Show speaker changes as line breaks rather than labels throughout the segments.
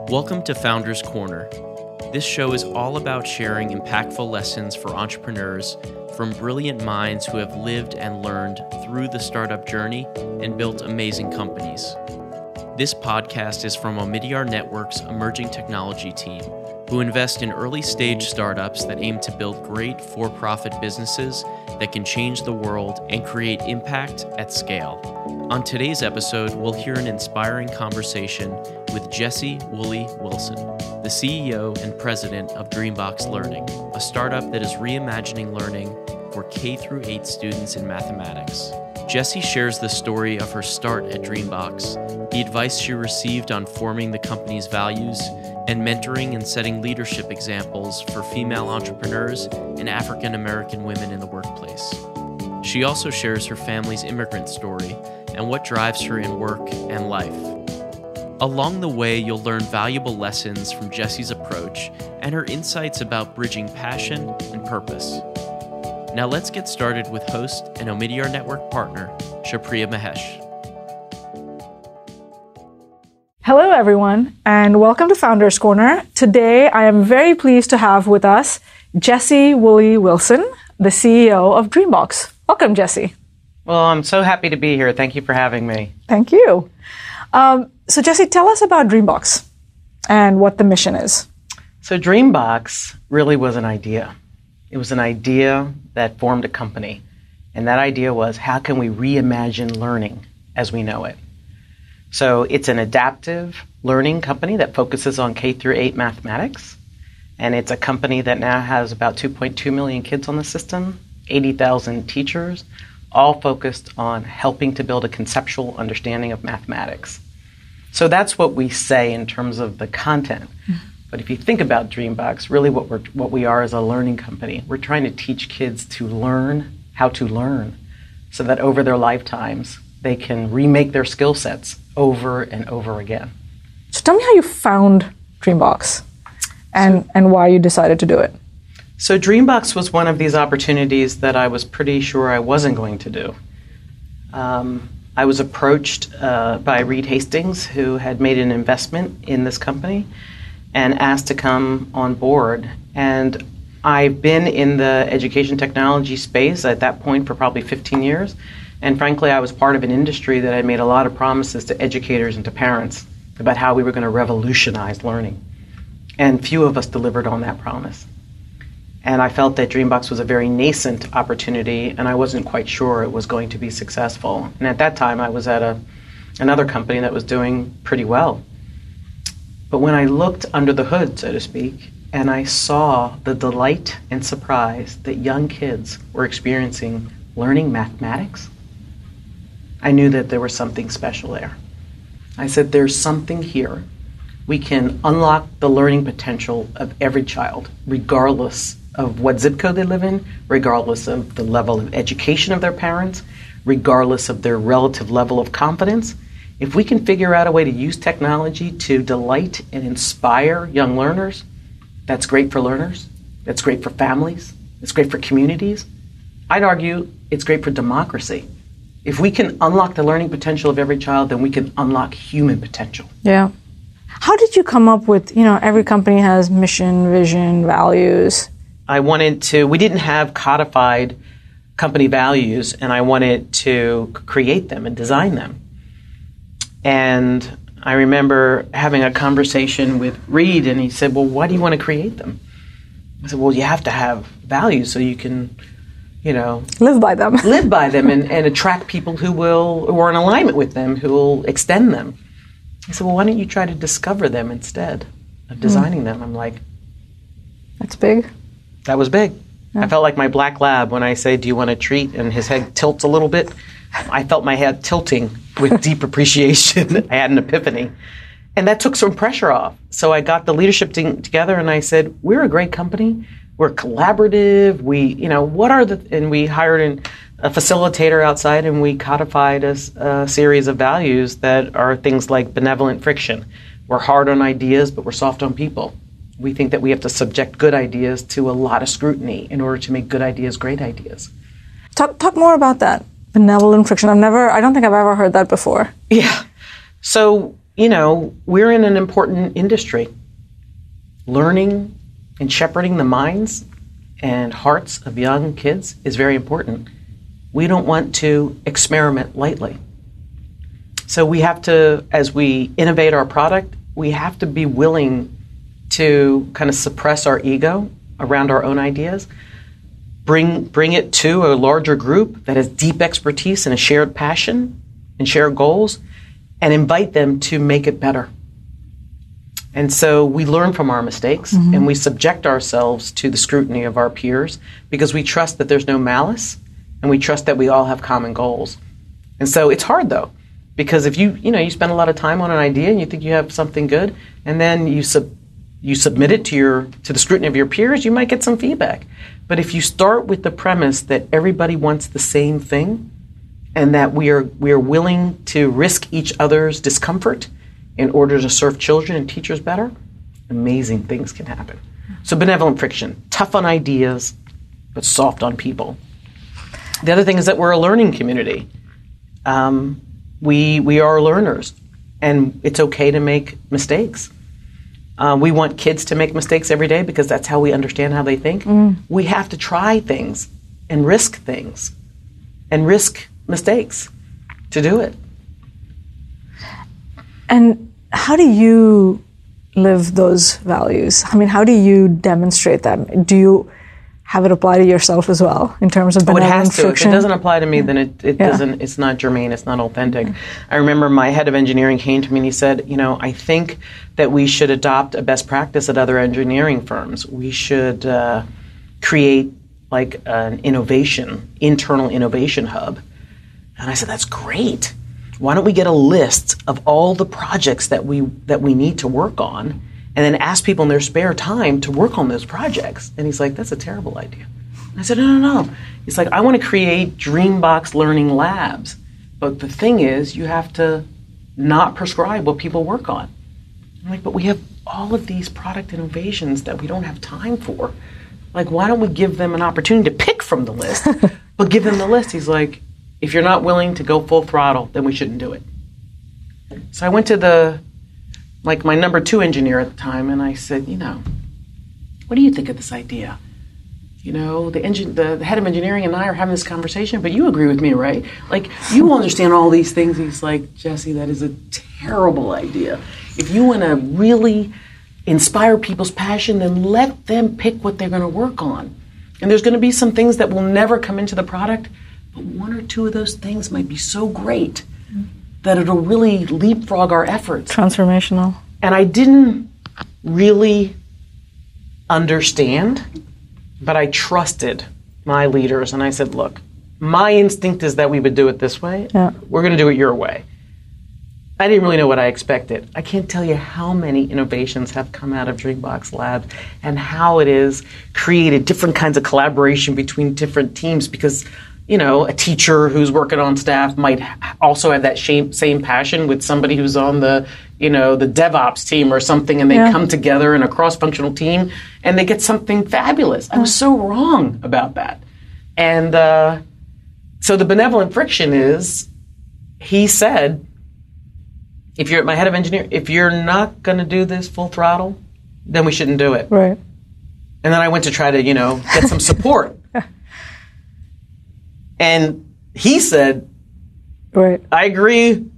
Welcome to Founders Corner. This show is all about sharing impactful lessons for entrepreneurs from brilliant minds who have lived and learned through the startup journey and built amazing companies. This podcast is from Omidyar Network's emerging technology team, who invest in early-stage startups that aim to build great for-profit businesses that can change the world and create impact at scale. On today's episode, we'll hear an inspiring conversation with Jessie Woolley-Wilson, the CEO and president of DreamBox Learning, a startup that is reimagining learning for K-8 students in mathematics. Jessie shares the story of her start at DreamBox, the advice she received on forming the company's values, and mentoring and setting leadership examples for female entrepreneurs and African American women in the workplace. She also shares her family's immigrant story and what drives her in work and life. Along the way, you'll learn valuable lessons from Jessie's approach and her insights about bridging passion and purpose. Now let's get started with host and Omidyar Network partner, Shripriya Mahesh.
Hello, everyone, and welcome to Founders Corner. Today, I am very pleased to have with us Jessie Woolley-Wilson, the CEO of DreamBox. Welcome, Jessie.
Well, I'm so happy to be here. Thank you for having me.
Thank you. So, Jessie, tell us about DreamBox and what the mission is.
So, DreamBox really was an idea. It was an idea that formed a company. And that idea was, how can we reimagine learning as we know it? So it's an adaptive learning company that focuses on K-8 mathematics. And it's a company that now has about 2.2 million kids on the system, 80,000 teachers, all focused on helping to build a conceptual understanding of mathematics. So that's what we say in terms of the content. But if you think about DreamBox, really what we are is a learning company. We're trying to teach kids to learn how to learn so that over their lifetimes, they can remake their skill sets over and over again.
So tell me how you found DreamBox and why you decided to do it.
So DreamBox was one of these opportunities that I was pretty sure I wasn't going to do. I was approached by Reed Hastings, who had made an investment in this company, and asked to come on board. And I've been in the education technology space at that point for probably 15 years. And frankly, I was part of an industry that had made a lot of promises to educators and to parents about how we were going to revolutionize learning. And few of us delivered on that promise. And I felt that DreamBox was a very nascent opportunity, and I wasn't quite sure it was going to be successful. And at that time, I was at another company that was doing pretty well. But when I looked under the hood, so to speak, and I saw the delight and surprise that young kids were experiencing learning mathematics, I knew that there was something special there. I said, there's something here. We can unlock the learning potential of every child, regardless of what zip code they live in, regardless of the level of education of their parents, regardless of their relative level of confidence. If we can figure out a way to use technology to delight and inspire young learners, that's great for learners, that's great for families, it's great for communities. I'd argue it's great for democracy. If we can unlock the learning potential of every child, then we can unlock human potential.
Yeah. How did you come up with, every company has mission, vision, values?
We didn't have codified company values, and I wanted to create them and design them. And I remember having a conversation with Reed, and he said, well, why do you want to create them? I said, well, you have to have values so you can
live by them.
Live by them and attract people who are in alignment with them, who will extend them. He said, well, why don't you try to discover them instead of designing them? I'm like,
that's big.
That was big.
Yeah.
I felt like my black lab when I say, do you want a treat? And his head tilts a little bit. I felt my head tilting with deep appreciation. I had an epiphany. And that took some pressure off. So I got the leadership team together and I said, we're a great company. We're collaborative. And we hired a facilitator outside, and we codified a series of values that are things like benevolent friction. We're hard on ideas, but we're soft on people. We think that we have to subject good ideas to a lot of scrutiny in order to make good ideas great ideas.
Talk more about that. Benevolent friction. I don't think I've ever heard that before.
Yeah. So, we're in an important industry. Learning and shepherding the minds and hearts of young kids is very important. We don't want to experiment lightly. So we have to, as we innovate our product, we have to be willing to kind of suppress our ego around our own ideas, bring it to a larger group that has deep expertise and a shared passion and shared goals, and invite them to make it better. And so we learn from our mistakes, and we subject ourselves to the scrutiny of our peers because we trust that there's no malice, and we trust that we all have common goals. And so it's hard, though, because if you spend a lot of time on an idea and you think you have something good, and then you submit it to the scrutiny of your peers, you might get some feedback. But if you start with the premise that everybody wants the same thing, and that we are willing to risk each other's discomfort in order to serve children and teachers better, amazing things can happen. So benevolent friction, tough on ideas, but soft on people. The other thing is that we're a learning community. We are learners, and it's okay to make mistakes. We want kids to make mistakes every day because that's how we understand how they think. We have to try things and risk mistakes to do it.
And how do you live those values? I mean, how do you demonstrate them? Do you have it apply to yourself as well in terms of benevolent friction?
It has to. If it doesn't apply to me, then it doesn't. It's not germane. It's not authentic. I remember my head of engineering came to me and he said, I think that we should adopt a best practice at other engineering firms. We should create like an internal innovation hub. And I said, that's great. Why don't we get a list of all the projects that we need to work on, and then ask people in their spare time to work on those projects? And he's like, that's a terrible idea. And I said, no. He's like, I want to create DreamBox Learning labs. But the thing is, you have to not prescribe what people work on. I'm like, but we have all of these product innovations that we don't have time for. Like, why don't we give them an opportunity to pick from the list, but give them the list? He's like, if you're not willing to go full throttle, then we shouldn't do it. So I went to my number 2 engineer at the time, and I said, what do you think of this idea? The head of engineering and I are having this conversation, but you agree with me, right? Like, you understand all these things. He's like, Jessie, that is a terrible idea. If you want to really inspire people's passion, then let them pick what they're going to work on. And there's going to be some things that will never come into the product, but 1 or 2 of those things might be so great that it'll really leapfrog our efforts.
Transformational.
And I didn't really understand, but I trusted my leaders. And I said, look, my instinct is that we would do it this way. Yeah. We're going to do it your way. I didn't really know what I expected. I can't tell you how many innovations have come out of DreamBox Labs and how it has created different kinds of collaboration between different teams, because a teacher who's working on staff might also have that same passion with somebody who's on the DevOps team or something, and they come together in a cross-functional team and they get something fabulous. I was so wrong about that. And so the benevolent friction is, he said, if you're my head of engineering, if you're not going to do this full throttle, then we shouldn't do it.
Right.
And then I went to try to, get some support. And he said,
right,
I agree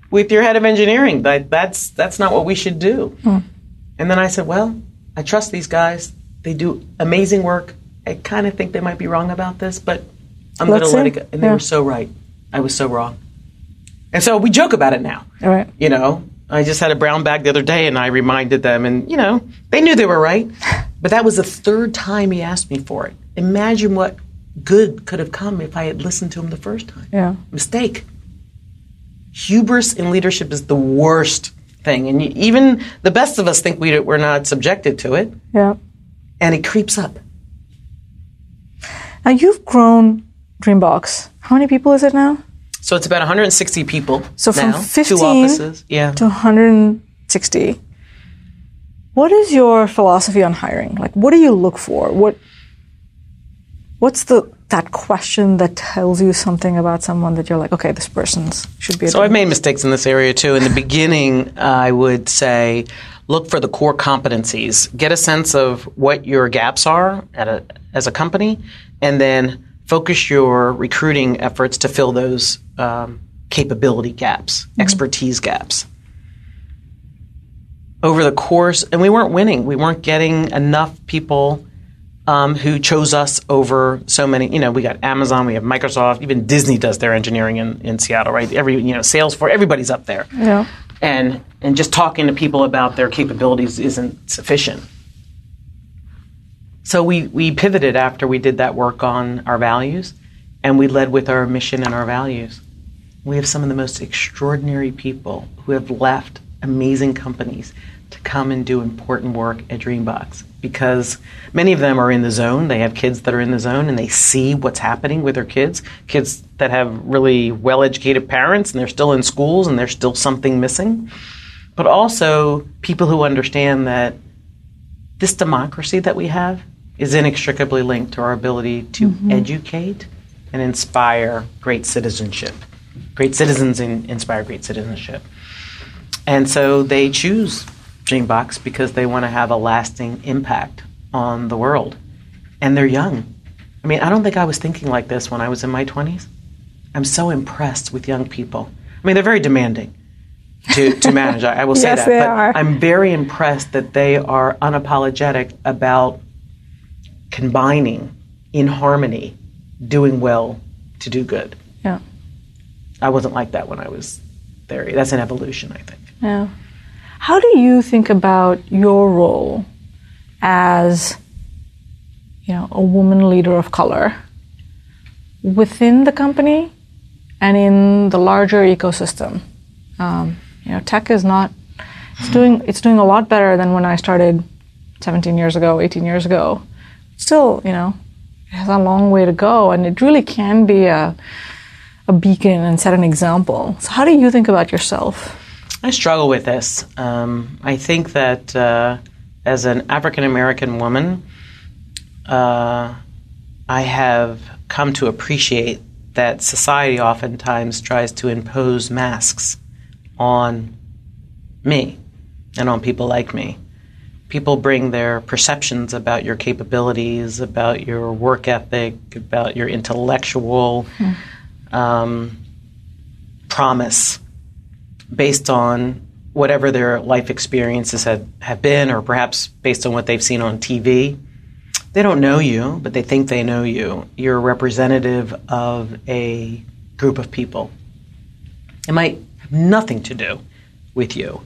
with your head of engineering. That's not what we should do. And then I said, well, I trust these guys. They do amazing work. I kind of think they might be wrong about this, but I'm going to let it go. And they were so right. I was so wrong. And so we joke about it now.
All right.
I just had a brown bag the other day, and I reminded them, and, they knew they were right. But that was the 3rd time he asked me for it. Imagine what good could have come if I had listened to him the first time.
Yeah.
Mistake. Hubris in leadership is the worst thing. And even the best of us think we're not subjected to it.
Yeah.
And it creeps up.
Now, you've grown DreamBox. How many people is it now?
So it's about 160 people.
So
now,
from 15
2 offices.
to 160. What is your philosophy on hiring? Like, what do you look for? What's the that question that tells you something about someone that you're like, okay, this person should be.
So I've made mistakes in this area too. In the beginning, I would say, look for the core competencies. Get a sense of what your gaps are as a company, and then focus your recruiting efforts to fill those capability gaps, expertise gaps. Over the course, and we weren't winning. We weren't getting enough people who chose us over so many. We got Amazon, we have Microsoft, even Disney does their engineering in Seattle, right? Salesforce, everybody's up there.
Yeah.
And just talking to people about their capabilities isn't sufficient. So we pivoted after we did that work on our values, and we led with our mission and our values. We have some of the most extraordinary people who have left amazing companies to come and do important work at DreamBox, because many of them are in the zone. They have kids that are in the zone, and they see what's happening with their kids that have really well-educated parents, and they're still in schools, and there's still something missing. But also people who understand that this democracy that we have is inextricably linked to our ability to educate and inspire great citizenship. Great citizens inspire great citizenship. And so they choose DreamBox because they want to have a lasting impact on the world. And they're young. I mean, I don't think I was thinking like this when I was in my 20s. I'm so impressed with young people. I mean, they're very demanding to manage. I will say
yes,
that.
They
but
are.
I'm very impressed that they are unapologetic about combining in harmony, doing well to do good.
Yeah.
I wasn't like that when I was there. That's an evolution, I think.
Yeah. How do you think about your role as, a woman leader of color within the company and in the larger ecosystem? Tech is it's doing a lot better than when I started 17 years ago, 18 years ago. Still, it has a long way to go, and it really can be a beacon and set an example. So how do you think about yourself?
I struggle with this. I think that as an African-American woman, I have come to appreciate that society oftentimes tries to impose masks on me and on people like me. People bring their perceptions about your capabilities, about your work ethic, about your intellectual promise based on whatever their life experiences have been, or perhaps based on what they've seen on TV. They don't know you, but they think they know you. You're a representative of a group of people. It might have nothing to do with you.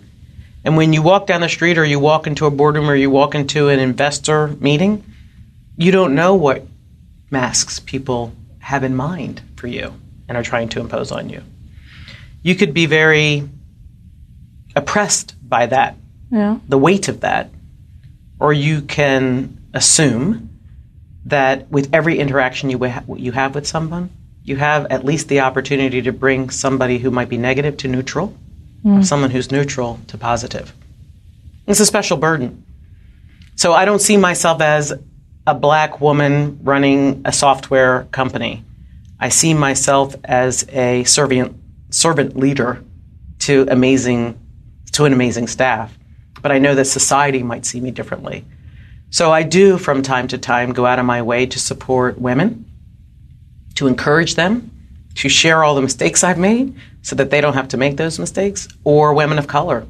And when you walk down the street, or you walk into a boardroom, or you walk into an investor meeting, you don't know what masks people have in mind for you and are trying to impose on you. You could be very oppressed by that, the weight of that, or you can assume that with every interaction you have with someone, you have at least the opportunity to bring somebody who might be negative to neutral, or someone who's neutral to positive. It's a special burden. So I don't see myself as a black woman running a software company. I see myself as a servant leader to an amazing staff. But I know that society might see me differently. So I do, from time to time, go out of my way to support women, to encourage them, to share all the mistakes I've made so that they don't have to make those mistakes, or women of color.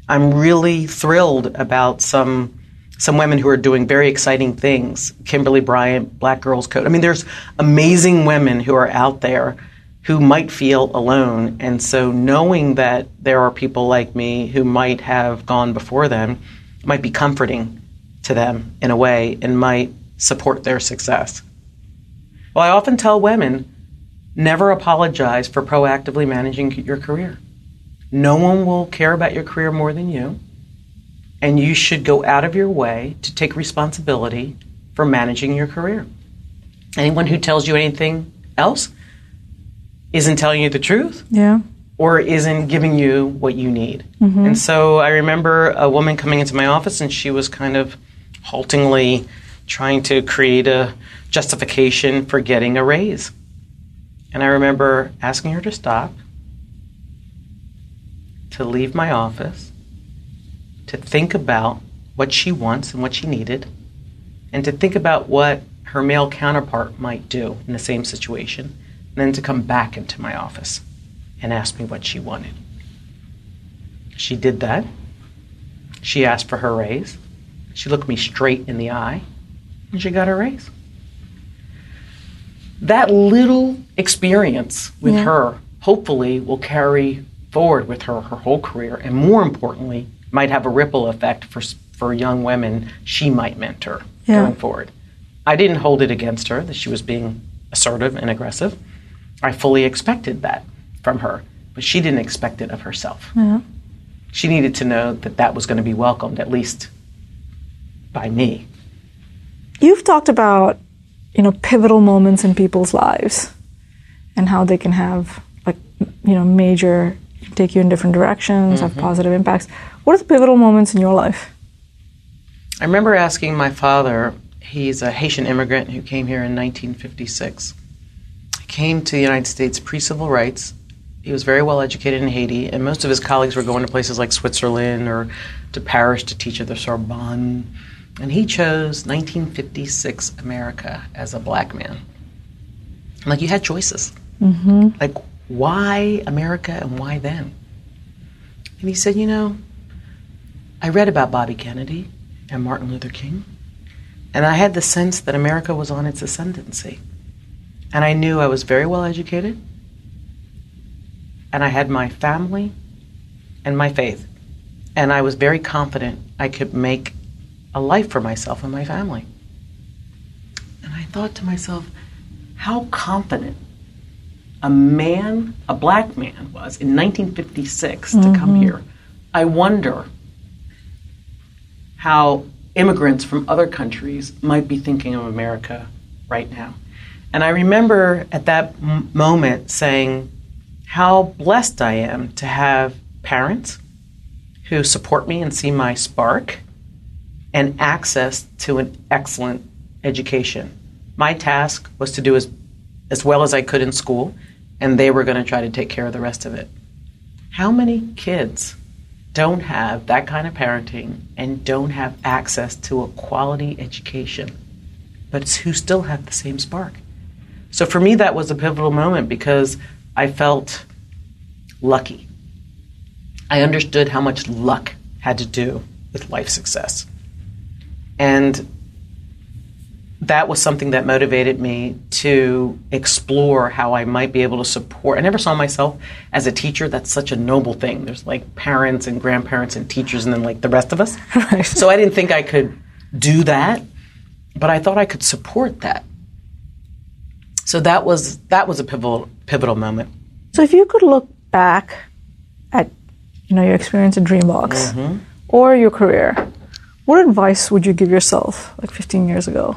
I'm really thrilled about some women who are doing very exciting things. Kimberly Bryant, Black Girls Code. I mean, there's amazing women who are out there who might feel alone. And so knowing that there are people like me who might have gone before them might be comforting to them in a way and might support their success. Well, I often tell women, never apologize for proactively managing your career. No one will care about your career more than you, and you should go out of your way to take responsibility for managing your career. Anyone who tells you anything else isn't telling you the truth, or isn't giving you what you need. And so I remember a woman coming into my office, and she was kind of haltingly trying to create a justification for getting a raise. And I remember asking her to stop, to leave my office, to think about what she wants and what she needed, and to think about what her male counterpart might do in the same situation, and then to come back into my office and ask me what she wanted. She did that. She asked for her raise. She looked me straight in the eye, and she got her raise. That little experience with her hopefully will carry forward with her whole career, and more importantly, might have a ripple effect for young women she might mentor going forward. I didn't hold it against her that she was being assertive and aggressive. I fully expected that from her, but she didn't expect it of herself.
Yeah.
She needed to know that that was going to be welcomed, at least by me.
You've talked about, pivotal moments in people's lives and how they can have, major, take you in different directions, have positive impacts. What are the pivotal moments in your life?
I remember asking my father, he's a Haitian immigrant who came here in 1956. He came to the United States pre-civil rights. He was very well educated in Haiti, and most of his colleagues were going to places like Switzerland or to Paris to teach at the Sorbonne. And he chose 1956 America as a black man. You had choices. Why America and why then? And he said, I read about Bobby Kennedy and Martin Luther King, and I had the sense that America was on its ascendancy. And I knew I was very well educated, and I had my family and my faith. And I was very confident I could make a life for myself and my family. And I thought to myself, how confident a black man was in 1956 to come here. I wonder how immigrants from other countries might be thinking of America right now. And I remember at that moment saying how blessed I am to have parents who support me and see my spark and access to an excellent education. My task was to do as well as I could in school, and they were going to try to take care of the rest of it. How many kids don't have that kind of parenting and don't have access to a quality education, but who still have the same spark? So for me, that was a pivotal moment because I felt lucky. I understood how much luck had to do with life success. And that was something that motivated me to explore how I might be able to support. I never saw myself as a teacher. That's such a noble thing. There's parents and grandparents and teachers and then the rest of us.
Right.
So I didn't think I could do that, but I thought I could support that. So that was a pivotal moment.
So if you could look back at your experience at DreamBox or your career, what advice would you give yourself 15 years ago?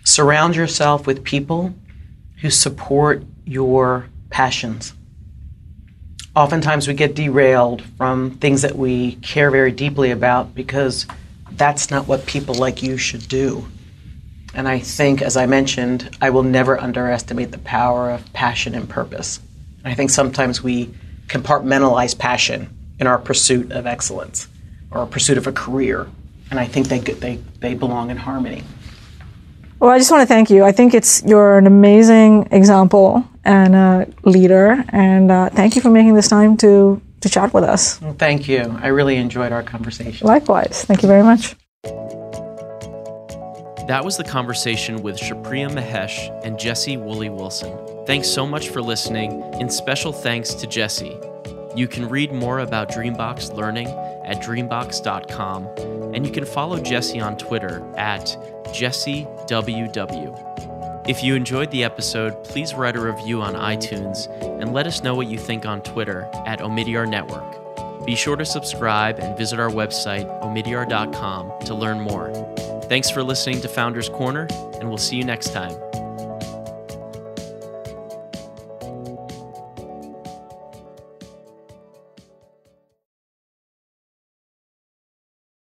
Surround yourself with people who support your passions. Oftentimes we get derailed from things that we care very deeply about because that's not what people like you should do. And I think, as I mentioned, I will never underestimate the power of passion and purpose. And I think sometimes we compartmentalize passion in our pursuit of excellence or a pursuit of a career. And I think they belong in harmony.
Well, I just want to thank you. I think you're an amazing example and a leader. And thank you for making this time to chat with us.
Well, thank you. I really enjoyed our conversation.
Likewise. Thank you very much.
That was the conversation with Shripriya Mahesh and Jessie Woolley-Wilson. Thanks so much for listening, and special thanks to Jessie. You can read more about DreamBox Learning at dreambox.com, and you can follow Jessie on Twitter at JessieWW. If you enjoyed the episode, please write a review on iTunes and let us know what you think on Twitter at Omidyar Network. Be sure to subscribe and visit our website, omidyar.com, to learn more. Thanks for listening to Founders Corner, and we'll see you next time.